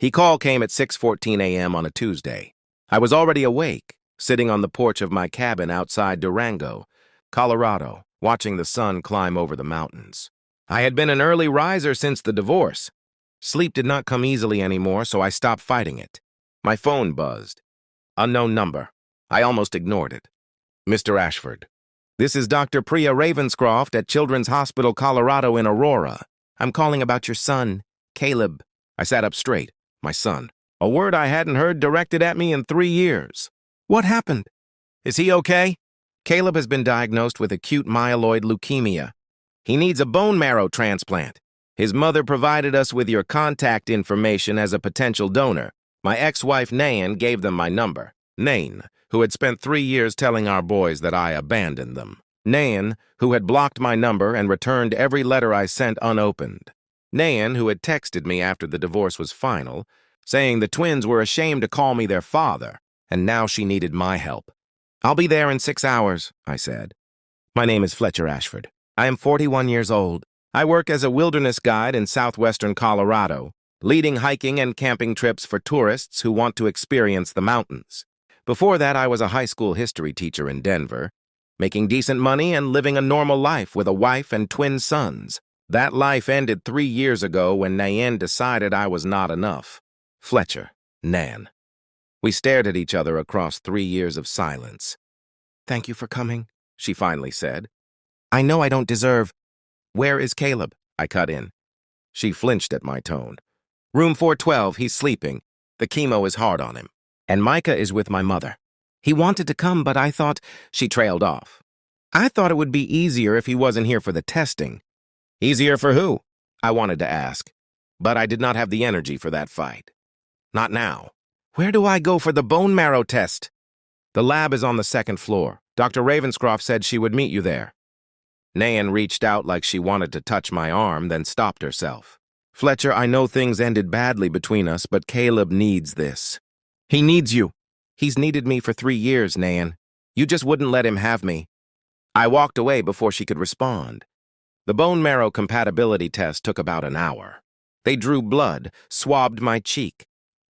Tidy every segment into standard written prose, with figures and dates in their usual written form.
He call came at 6:14 a.m. on a Tuesday. I was already awake, sitting on the porch of my cabin outside Durango, Colorado, watching the sun climb over the mountains. I had been an early riser since the divorce. Sleep did not come easily anymore, so I stopped fighting it. My phone buzzed. Unknown number. I almost ignored it. Mr. Ashford. This is Dr. Priya Ravenscroft at Children's Hospital, Colorado in Aurora. I'm calling about your son, Caleb. I sat up straight. My son. A word I hadn't heard directed at me in 3 years. What happened? Is he okay? Caleb has been diagnosed with acute myeloid leukemia. He needs a bone marrow transplant. His mother provided us with your contact information as a potential donor. My ex-wife, Nain, gave them my number. Nain, who had spent 3 years telling our boys that I abandoned them. Nain, who had blocked my number and returned every letter I sent unopened. Nain, who had texted me after the divorce was final, saying the twins were ashamed to call me their father, and now she needed my help. I'll be there in 6 hours, I said. My name is Fletcher Ashford. I am 41 years old. I work as a wilderness guide in southwestern Colorado, leading hiking and camping trips for tourists who want to experience the mountains. Before that, I was a high school history teacher in Denver, making decent money and living a normal life with a wife and twin sons. That life ended 3 years ago when Nain decided I was not enough. Fletcher, Nan. We stared at each other across 3 years of silence. Thank you for coming, she finally said. I know I don't deserve. Where is Caleb? I cut in. She flinched at my tone. Room 412, he's sleeping. The chemo is hard on him. And Micah is with my mother. He wanted to come, but I thought. She trailed off. I thought it would be easier if he wasn't here for the testing. Easier for who? I wanted to ask. But I did not have the energy for that fight. Not now. Where do I go for the bone marrow test? The lab is on the 2nd floor. Dr. Ravenscroft said she would meet you there. Nain reached out like she wanted to touch my arm, then stopped herself. Fletcher, I know things ended badly between us, but Caleb needs this. He needs you. He's needed me for 3 years, Nain. You just wouldn't let him have me. I walked away before she could respond. The bone marrow compatibility test took about an hour. They drew blood, swabbed my cheek,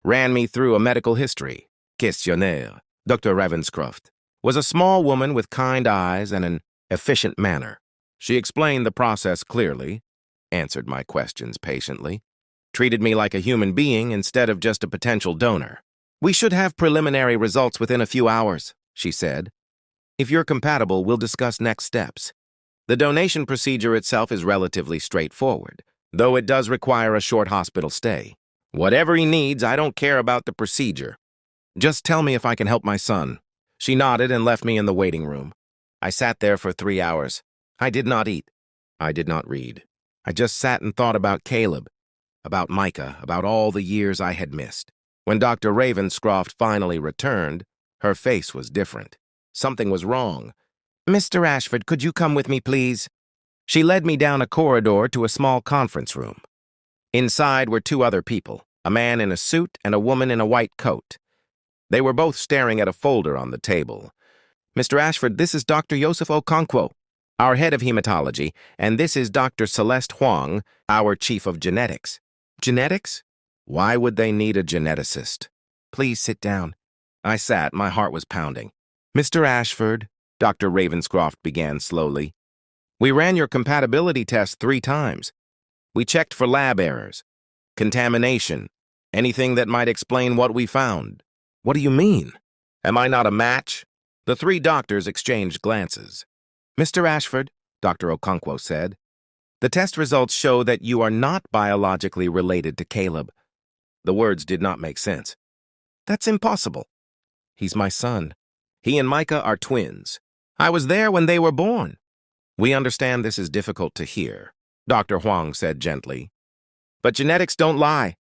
ran me through a medical history. Questionnaire. Dr. Ravenscroft was a small woman with kind eyes and an efficient manner. She explained the process clearly, answered my questions patiently, treated me like a human being instead of just a potential donor. We should have preliminary results within a few hours, she said. If you're compatible, we'll discuss next steps. The donation procedure itself is relatively straightforward, though it does require a short hospital stay. Whatever he needs, I don't care about the procedure. Just tell me if I can help my son. She nodded and left me in the waiting room. I sat there for 3 hours. I did not eat. I did not read. I just sat and thought about Caleb, about Micah, about all the years I had missed. When Dr. Ravenscroft finally returned, her face was different. Something was wrong. Mr. Ashford, could you come with me, please? She led me down a corridor to a small conference room. Inside were 2 other people, a man in a suit and a woman in a white coat. They were both staring at a folder on the table. Mr. Ashford, this is Dr. Joseph Okonkwo, our head of hematology, and this is Dr. Celeste Huang, our chief of genetics. Genetics? Why would they need a geneticist? Please sit down. I sat, my heart was pounding. Mr. Ashford, Dr. Ravenscroft began slowly. We ran your compatibility test 3 times. We checked for lab errors, contamination, anything that might explain what we found. What do you mean? Am I not a match? The 3 doctors exchanged glances. Mr. Ashford, Dr. Okonkwo said, the test results show that you are not biologically related to Caleb. The words did not make sense. That's impossible. He's my son. He and Micah are twins. I was there when they were born. We understand this is difficult to hear, Dr. Huang said gently. But genetics don't lie.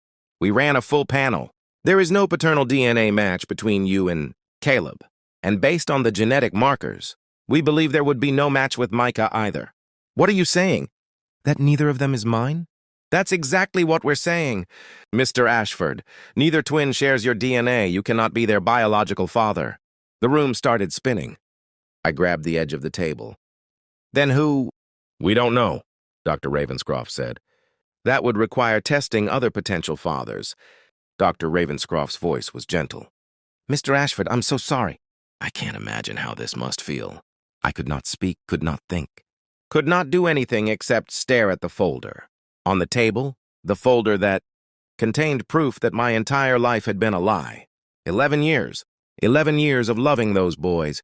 We ran a full panel. There is no paternal DNA match between you and Caleb. And based on the genetic markers, we believe there would be no match with Micah either. What are you saying? That neither of them is mine? That's exactly what we're saying. Mr. Ashford, neither twin shares your DNA. You cannot be their biological father. The room started spinning. I grabbed the edge of the table. Then who? We don't know, Dr. Ravenscroft said. That would require testing other potential fathers. Dr. Ravenscroft's voice was gentle. Mr. Ashford, I'm so sorry. I can't imagine how this must feel. I could not speak, could not think. Could not do anything except stare at the folder. On the table, the folder that contained proof that my entire life had been a lie. 11 years. 11 years of loving those boys,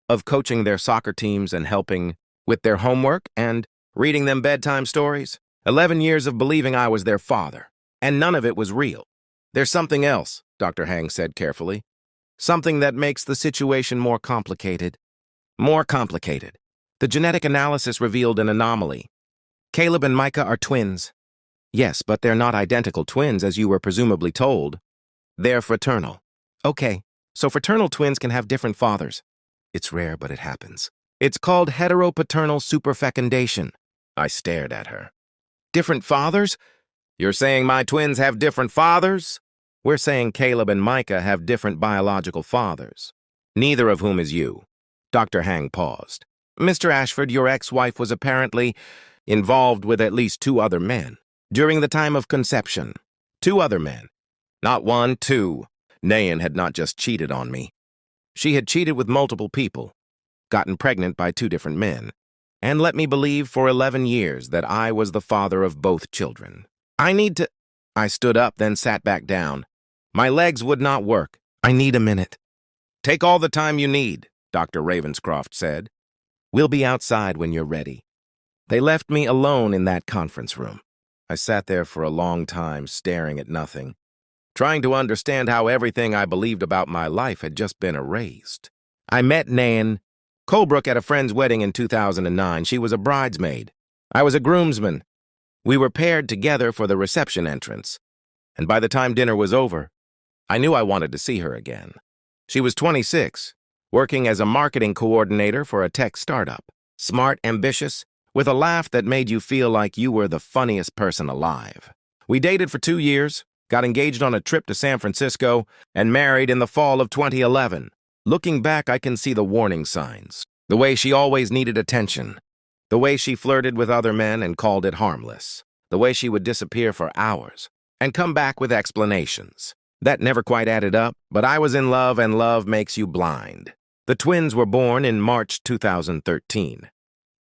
of coaching their soccer teams and helping with their homework and reading them bedtime stories. 11 years of believing I was their father, and none of it was real. There's something else, Dr. Hang said carefully. Something that makes the situation more complicated. More complicated. The genetic analysis revealed an anomaly. Caleb and Micah are twins. Yes, but they're not identical twins, as you were presumably told. They're fraternal. Okay, so fraternal twins can have different fathers. It's rare, but it happens. It's called heteropaternal superfecundation. I stared at her. Different fathers? You're saying my twins have different fathers? We're saying Caleb and Micah have different biological fathers, neither of whom is you. Dr. Hang paused. Mr. Ashford, your ex-wife was apparently involved with at least 2 other men during the time of conception. 2 other men. Not 1, 2. Nayan had not just cheated on me. She had cheated with multiple people, gotten pregnant by 2 different men, and let me believe for 11 years that I was the father of both children. I stood up, then sat back down. My legs would not work. I need a minute. Take all the time you need, Dr. Ravenscroft said. We'll be outside when you're ready. They left me alone in that conference room. I sat there for a long time, staring at nothing, trying to understand how everything I believed about my life had just been erased. I met Nan Colebrook at a friend's wedding in 2009. She was a bridesmaid. I was a groomsman. We were paired together for the reception entrance, and by the time dinner was over, I knew I wanted to see her again. She was 26, working as a marketing coordinator for a tech startup, smart, ambitious, with a laugh that made you feel like you were the funniest person alive. We dated for 2 years, got engaged on a trip to San Francisco, and married in the fall of 2011. Looking back, I can see the warning signs, the way she always needed attention, the way she flirted with other men and called it harmless, the way she would disappear for hours and come back with explanations. That never quite added up, but I was in love, and love makes you blind. The twins were born in March 2013.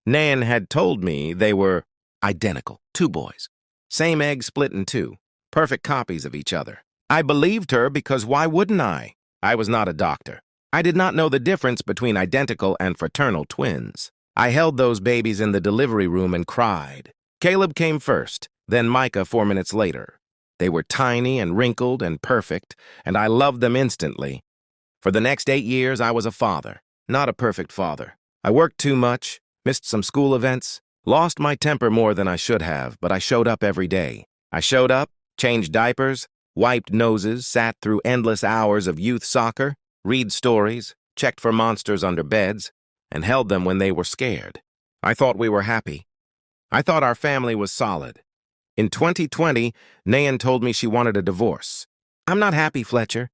Nan had told me they were identical, 2 boys. Same egg split in 2, perfect copies of each other. I believed her because why wouldn't I? I was not a doctor. I did not know the difference between identical and fraternal twins. I held those babies in the delivery room and cried. Caleb came first, then Micah 4 minutes later. They were tiny and wrinkled and perfect, and I loved them instantly. For the next 8 years, I was a father, not a perfect father. I worked too much, missed some school events, lost my temper more than I should have, but I showed up every day. I showed up, changed diapers, wiped noses, sat through endless hours of youth soccer, read stories, checked for monsters under beds, and held them when they were scared. I thought we were happy. I thought our family was solid. In 2020, Nan told me she wanted a divorce. I'm not happy, Fletcher.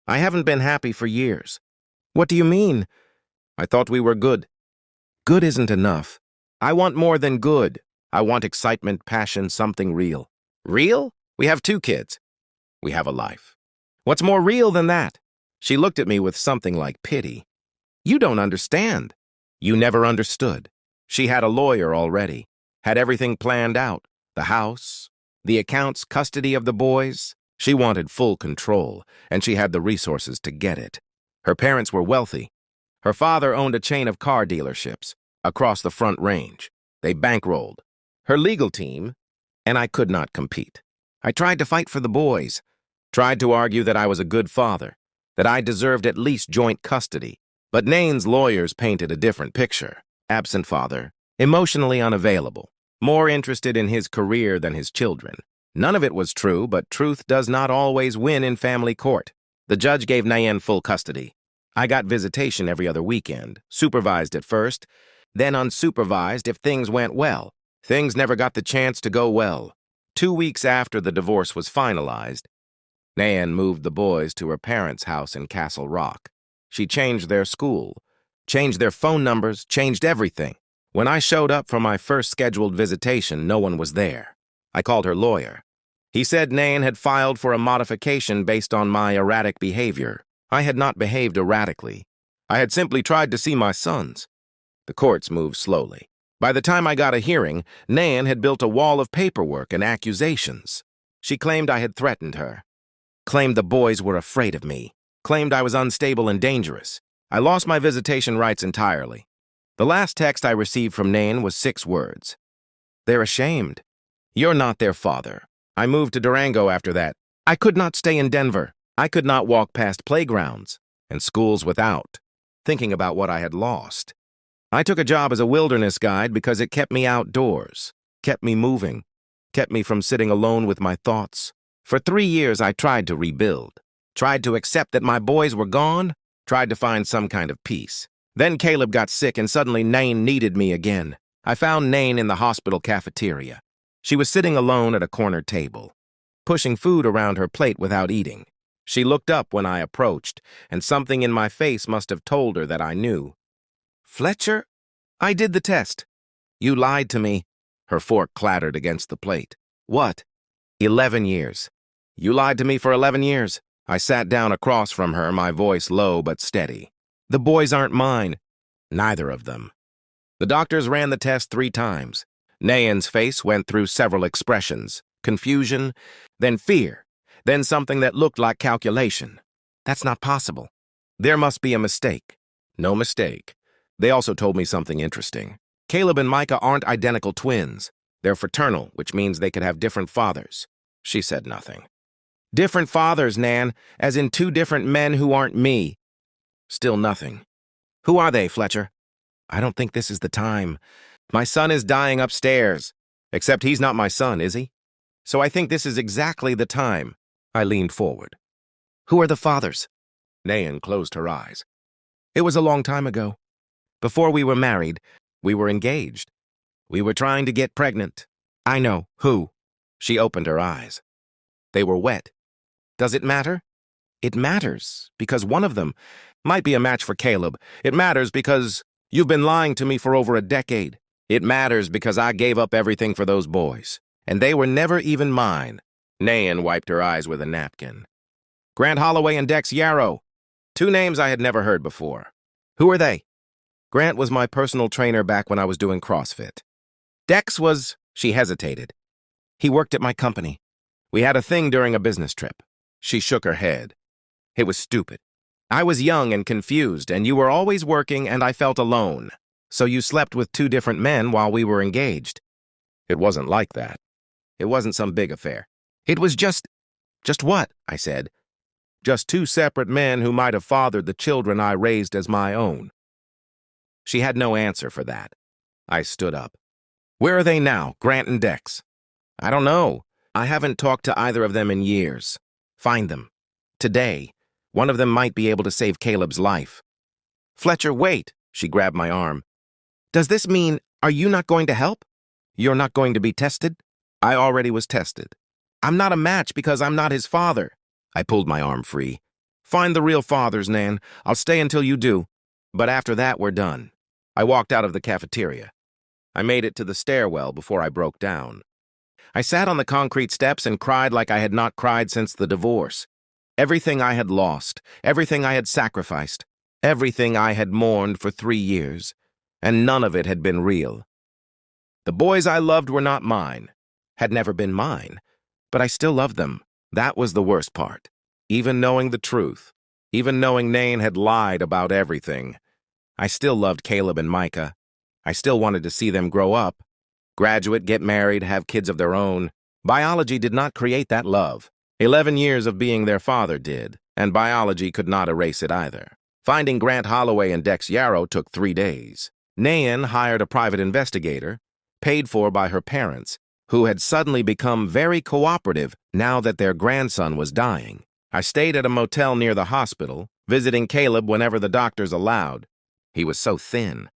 I haven't been happy for years. What do you mean? I thought we were good. Good isn't enough. I want more than good. I want excitement, passion, something real. Real? We have 2 kids. We have a life. What's more real than that? She looked at me with something like pity. You don't understand. You never understood. She had a lawyer already, had everything planned out, the house, the accounts, custody of the boys. She wanted full control, and she had the resources to get it. Her parents were wealthy. Her father owned a chain of car dealerships across the Front Range. They bankrolled her legal team, and I could not compete. I tried to fight for the boys, tried to argue that I was a good father, that I deserved at least joint custody. But Nain's lawyers painted a different picture. Absent father, emotionally unavailable, more interested in his career than his children. None of it was true, but truth does not always win in family court. The judge gave Nayan full custody. I got visitation every other weekend, supervised at first, then unsupervised if things went well. Things never got the chance to go well. 2 weeks after the divorce was finalized, Nayan moved the boys to her parents' house in Castle Rock. She changed their school, changed their phone numbers, changed everything. When I showed up for my first scheduled visitation, no one was there. I called her lawyer. He said Nain had filed for a modification based on my erratic behavior. I had not behaved erratically. I had simply tried to see my sons. The courts moved slowly. By the time I got a hearing, Nain had built a wall of paperwork and accusations. She claimed I had threatened her, claimed the boys were afraid of me, claimed I was unstable and dangerous. I lost my visitation rights entirely. The last text I received from Nain was 6 words. They're ashamed. You're not their father. I moved to Durango after that. I could not stay in Denver. I could not walk past playgrounds and schools without thinking about what I had lost. I took a job as a wilderness guide because it kept me outdoors, kept me moving, kept me from sitting alone with my thoughts. For 3 years, I tried to rebuild, tried to accept that my boys were gone, tried to find some kind of peace. Then Caleb got sick and suddenly Nain needed me again. I found Nain in the hospital cafeteria. She was sitting alone at a corner table, pushing food around her plate without eating. She looked up when I approached, and something in my face must have told her that I knew. Fletcher, I did the test. You lied to me. Her fork clattered against the plate. What? 11 years. You lied to me for 11 years. I sat down across from her, my voice low but steady. The boys aren't mine. Neither of them. The doctors ran the test 3 times. Nain's face went through several expressions. Confusion, then fear, then something that looked like calculation. That's not possible. There must be a mistake. No mistake. They also told me something interesting. Caleb and Micah aren't identical twins. They're fraternal, which means they could have different fathers. She said nothing. Different fathers, Nan, as in 2 different men who aren't me. Still nothing. Who are they, Fletcher? I don't think this is the time. My son is dying upstairs. Except he's not my son, is he? So I think this is exactly the time. I leaned forward. Who are the fathers? Nain closed her eyes. It was a long time ago. Before we were married, we were engaged. We were trying to get pregnant. I know. Who? She opened her eyes. They were wet. Does it matter? It matters, because one of them might be a match for Caleb. It matters because you've been lying to me for over a decade. It matters because I gave up everything for those boys, and they were never even mine. Nain wiped her eyes with a napkin. Grant Holloway and Dex Yarrow. 2 names I had never heard before. Who are they? Grant was my personal trainer back when I was doing CrossFit. Dex was... She hesitated. He worked at my company. We had a thing during a business trip. She shook her head. It was stupid. I was young and confused, and you were always working, and I felt alone. So you slept with 2 different men while we were engaged. It wasn't like that. It wasn't some big affair. It was just what? I said. Just 2 separate men who might have fathered the children I raised as my own. She had no answer for that. I stood up. Where are they now, Grant and Dex? I don't know. I haven't talked to either of them in years. Find them. Today, one of them might be able to save Caleb's life. Fletcher, wait, she grabbed my arm. Does this mean, are you not going to help? You're not going to be tested? I already was tested. I'm not a match because I'm not his father. I pulled my arm free. Find the real fathers, Nan. I'll stay until you do. But after that, we're done. I walked out of the cafeteria. I made it to the stairwell before I broke down. I sat on the concrete steps and cried like I had not cried since the divorce. Everything I had lost, everything I had sacrificed, everything I had mourned for 3 years, and none of it had been real. The boys I loved were not mine, had never been mine, but I still loved them. That was the worst part. Even knowing the truth, even knowing Nain had lied about everything, I still loved Caleb and Micah. I still wanted to see them grow up, graduate, get married, have kids of their own. Biology did not create that love. 11 years of being their father did, and biology could not erase it either. Finding Grant Holloway and Dex Yarrow took 3 days. Nain hired a private investigator, paid for by her parents, who had suddenly become very cooperative now that their grandson was dying. I stayed at a motel near the hospital, visiting Caleb whenever the doctors allowed. He was so thin.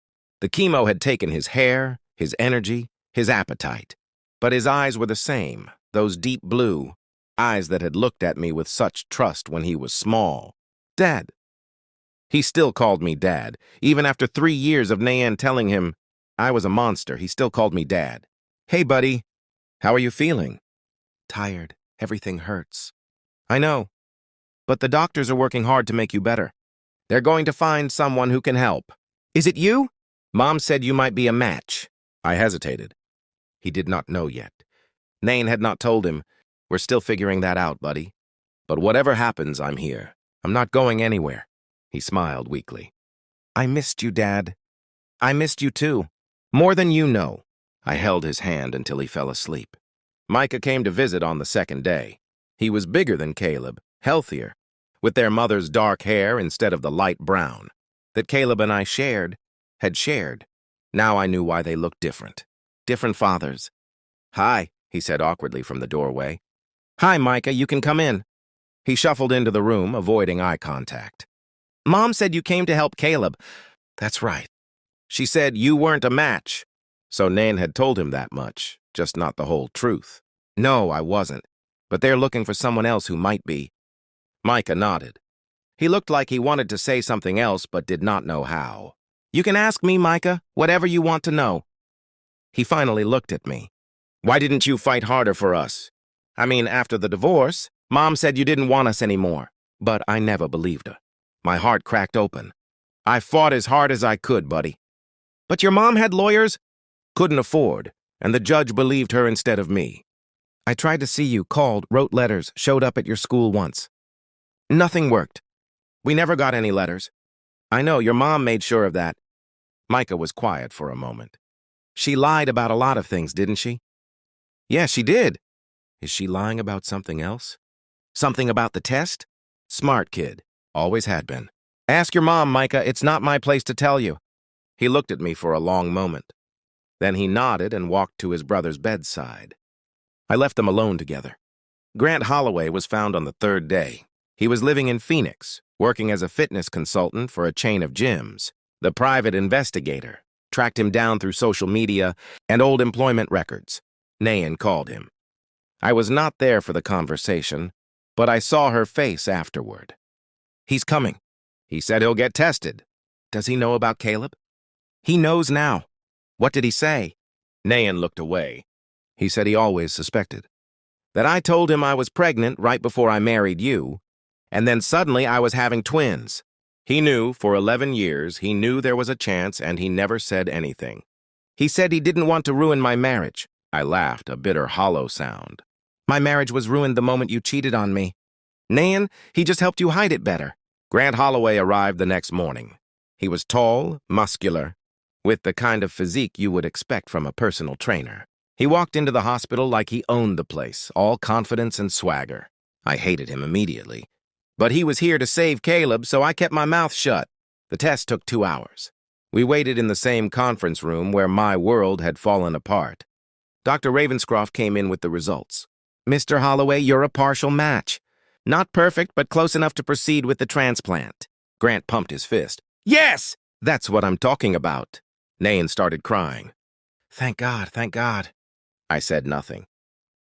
The chemo had taken his hair, his energy, his appetite. But his eyes were the same, those deep blue, eyes that had looked at me with such trust when he was small. Dad. He still called me Dad. Even after 3 years of Nain telling him I was a monster, he still called me Dad. Hey, buddy. How are you feeling? Tired. Everything hurts. I know, but the doctors are working hard to make you better. They're going to find someone who can help. Is it you? Mom said you might be a match. I hesitated. He did not know yet. Nain had not told him. We're still figuring that out, buddy. But whatever happens, I'm here. I'm not going anywhere. He smiled weakly. I missed you, Dad. I missed you too. More than you know. I held his hand until he fell asleep. Micah came to visit on the second day. He was bigger than Caleb, healthier, with their mother's dark hair instead of the light brown that Caleb and I had shared. Now I knew why they looked different. Different fathers. Hi, he said awkwardly from the doorway. Hi, Micah, you can come in. He shuffled into the room, avoiding eye contact. Mom said you came to help Caleb. That's right. She said you weren't a match. So Nain had told him that much, just not the whole truth. No, I wasn't. But they're looking for someone else who might be. Micah nodded. He looked like he wanted to say something else but did not know how. You can ask me, Micah, whatever you want to know. He finally looked at me. Why didn't you fight harder for us? I mean, after the divorce, Mom said you didn't want us anymore. But I never believed her. My heart cracked open. I fought as hard as I could, buddy. But your mom had lawyers? Couldn't afford, and the judge believed her instead of me. I tried to see you, called, wrote letters, showed up at your school once. Nothing worked. We never got any letters. I know, your mom made sure of that. Micah was quiet for a moment. She lied about a lot of things, didn't she? Yeah, she did. Is she lying about something else? Something about the test? Smart kid. Always had been. Ask your mom, Micah. It's not my place to tell you. He looked at me for a long moment. Then he nodded and walked to his brother's bedside. I left them alone together. Grant Holloway was found on the third day. He was living in Phoenix, working as a fitness consultant for a chain of gyms. The private investigator tracked him down through social media and old employment records. Nain called him. I was not there for the conversation, but I saw her face afterward. He's coming. He said he'll get tested. Does he know about Caleb? He knows now. What did he say? Nain looked away. He said he always suspected. That I told him I was pregnant right before I married you, and then suddenly I was having twins. He knew for 11 years, he knew there was a chance, and he never said anything. He said he didn't want to ruin my marriage. I laughed, a bitter, hollow sound. My marriage was ruined the moment you cheated on me. Nain, he just helped you hide it better. Grant Holloway arrived the next morning. He was tall, muscular, with the kind of physique you would expect from a personal trainer. He walked into the hospital like he owned the place, all confidence and swagger. I hated him immediately. But he was here to save Caleb, so I kept my mouth shut. The test took 2 hours. We waited in the same conference room where my world had fallen apart. Dr. Ravenscroft came in with the results. Mr. Holloway, you're a partial match. Not perfect, but close enough to proceed with the transplant. Grant pumped his fist. Yes! That's what I'm talking about. Nain started crying. Thank God, thank God. I said nothing.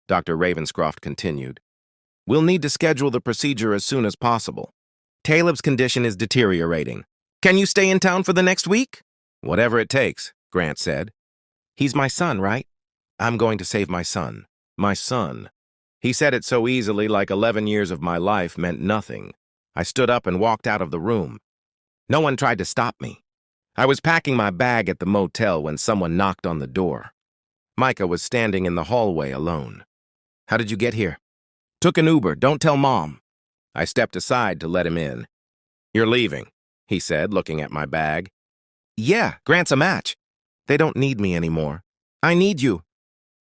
Dr. Ravenscroft continued. We'll need to schedule the procedure as soon as possible. Caleb's condition is deteriorating. Can you stay in town for the next week? Whatever it takes, Grant said. He's my son, right? I'm going to save my son. My son. He said it so easily, like 11 years of my life meant nothing. I stood up and walked out of the room. No one tried to stop me. I was packing my bag at the motel when someone knocked on the door. Micah was standing in the hallway alone. How did you get here? Took an Uber. Don't tell Mom. I stepped aside to let him in. You're leaving, he said, looking at my bag. Yeah, Grant's a match. They don't need me anymore. I need you.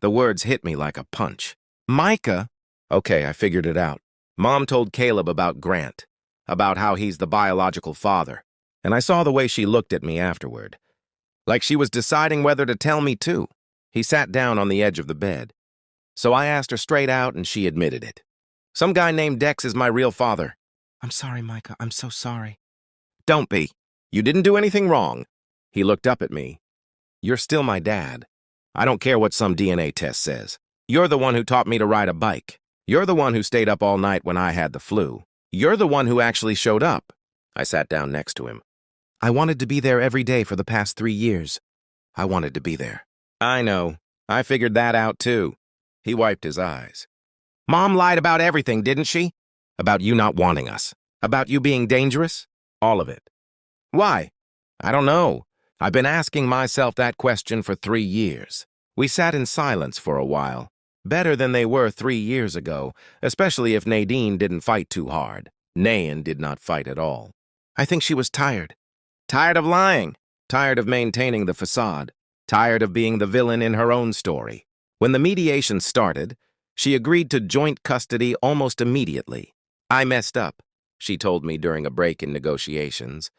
The words hit me like a punch. Micah? Okay, I figured it out. Mom told Caleb about Grant, about how he's the biological father, and I saw the way she looked at me afterward. Like she was deciding whether to tell me too. He sat down on the edge of the bed. So I asked her straight out, and she admitted it. Some guy named Dex is my real father. I'm sorry, Micah. I'm so sorry. Don't be. You didn't do anything wrong. He looked up at me. You're still my dad. I don't care what some DNA test says. You're the one who taught me to ride a bike. You're the one who stayed up all night when I had the flu. You're the one who actually showed up. I sat down next to him. I wanted to be there every day for the past 3 years. I wanted to be there. I know. I figured that out too. He wiped his eyes. Mom lied about everything, didn't she? About you not wanting us. About you being dangerous. All of it. Why? I don't know. I've been asking myself that question for 3 years. We sat in silence for a while. Better than they were 3 years ago, especially if Nadine didn't fight too hard. Nayan did not fight at all. I think she was tired. Tired of lying. Tired of maintaining the facade. Tired of being the villain in her own story. When the mediation started, she agreed to joint custody almost immediately. I messed up, she told me during a break in negotiations.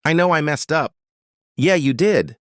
I know I messed up. Yeah, you did.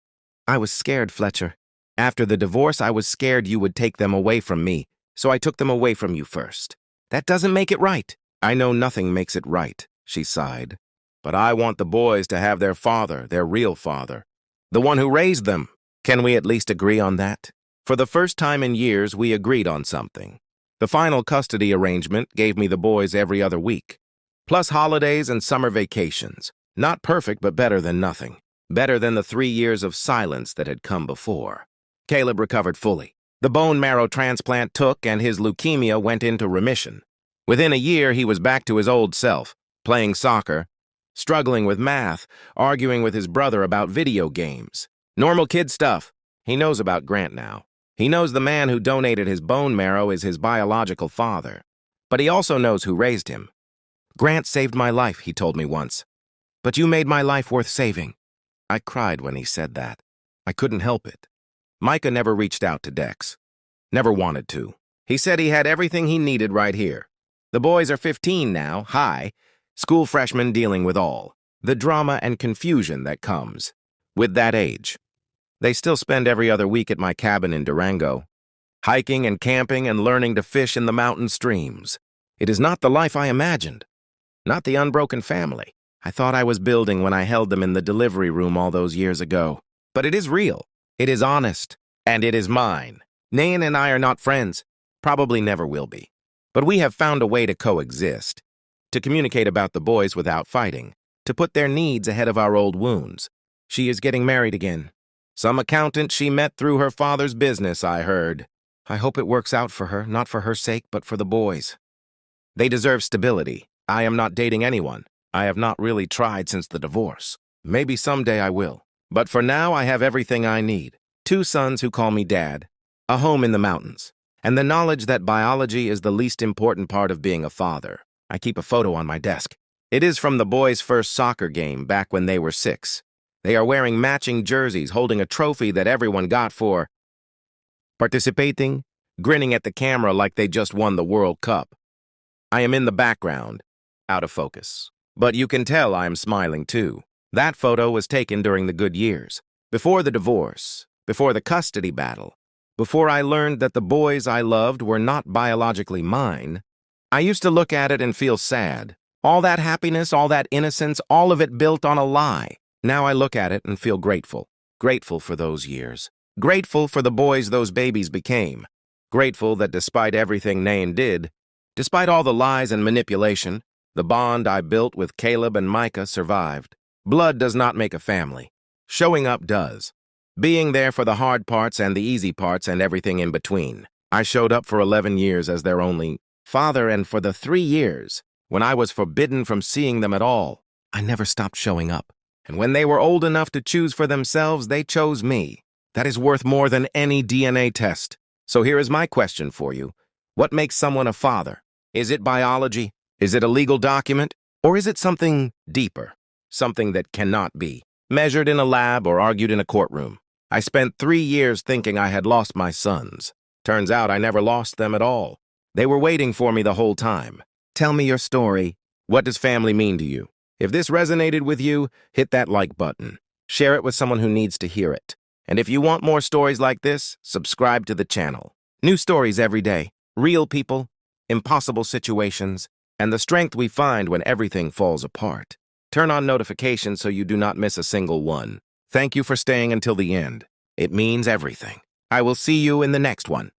I was scared, Fletcher. After the divorce, I was scared you would take them away from me, so I took them away from you first. That doesn't make it right. I know nothing makes it right, she sighed. But I want the boys to have their father, their real father. The one who raised them. Can we at least agree on that? For the first time in years, we agreed on something. The final custody arrangement gave me the boys every other week, plus holidays and summer vacations. Not perfect, but better than nothing. Better than the 3 years of silence that had come before. Caleb recovered fully. The bone marrow transplant took, and his leukemia went into remission. Within a year, he was back to his old self, playing soccer, struggling with math, arguing with his brother about video games. Normal kid stuff. He knows about Grant now. He knows the man who donated his bone marrow is his biological father. But he also knows who raised him. Grant saved my life, he told me once. But you made my life worth saving. I cried when he said that. I couldn't help it. Micah never reached out to Dex. Never wanted to. He said he had everything he needed right here. The boys are 15 now, high, school freshmen dealing with all the drama and confusion that comes with that age. They still spend every other week at my cabin in Durango, hiking and camping and learning to fish in the mountain streams. It is not the life I imagined, not the unbroken family I thought I was building when I held them in the delivery room all those years ago. But it is real, it is honest, and it is mine. Nayan and I are not friends, probably never will be. But we have found a way to coexist, to communicate about the boys without fighting, to put their needs ahead of our old wounds. She is getting married again. Some accountant she met through her father's business, I heard. I hope it works out for her, not for her sake, but for the boys. They deserve stability. I am not dating anyone. I have not really tried since the divorce. Maybe someday I will. But for now, I have everything I need. 2 sons who call me Dad, a home in the mountains, and the knowledge that biology is the least important part of being a father. I keep a photo on my desk. It is from the boys' first soccer game back when they were 6. They are wearing matching jerseys, holding a trophy that everyone got for participating, grinning at the camera like they just won the World Cup. I am in the background, out of focus. But you can tell I am smiling too. That photo was taken during the good years, before the divorce, before the custody battle, before I learned that the boys I loved were not biologically mine. I used to look at it and feel sad. All that happiness, all that innocence, all of it built on a lie. Now I look at it and feel grateful. Grateful for those years. Grateful for the boys those babies became. Grateful that despite everything Nayan did, despite all the lies and manipulation, the bond I built with Caleb and Micah survived. Blood does not make a family. Showing up does. Being there for the hard parts and the easy parts and everything in between. I showed up for 11 years as their only father, and for the 3 years, when I was forbidden from seeing them at all, I never stopped showing up. And when they were old enough to choose for themselves, they chose me. That is worth more than any DNA test. So here is my question for you. What makes someone a father? Is it biology? Is it a legal document? Or is it something deeper? Something that cannot be measured in a lab or argued in a courtroom? I spent 3 years thinking I had lost my sons. Turns out I never lost them at all. They were waiting for me the whole time. Tell me your story. What does family mean to you? If this resonated with you, hit that like button. Share it with someone who needs to hear it. And if you want more stories like this, subscribe to the channel. New stories every day. Real people, impossible situations, and the strength we find when everything falls apart. Turn on notifications so you do not miss a single one. Thank you for staying until the end. It means everything. I will see you in the next one.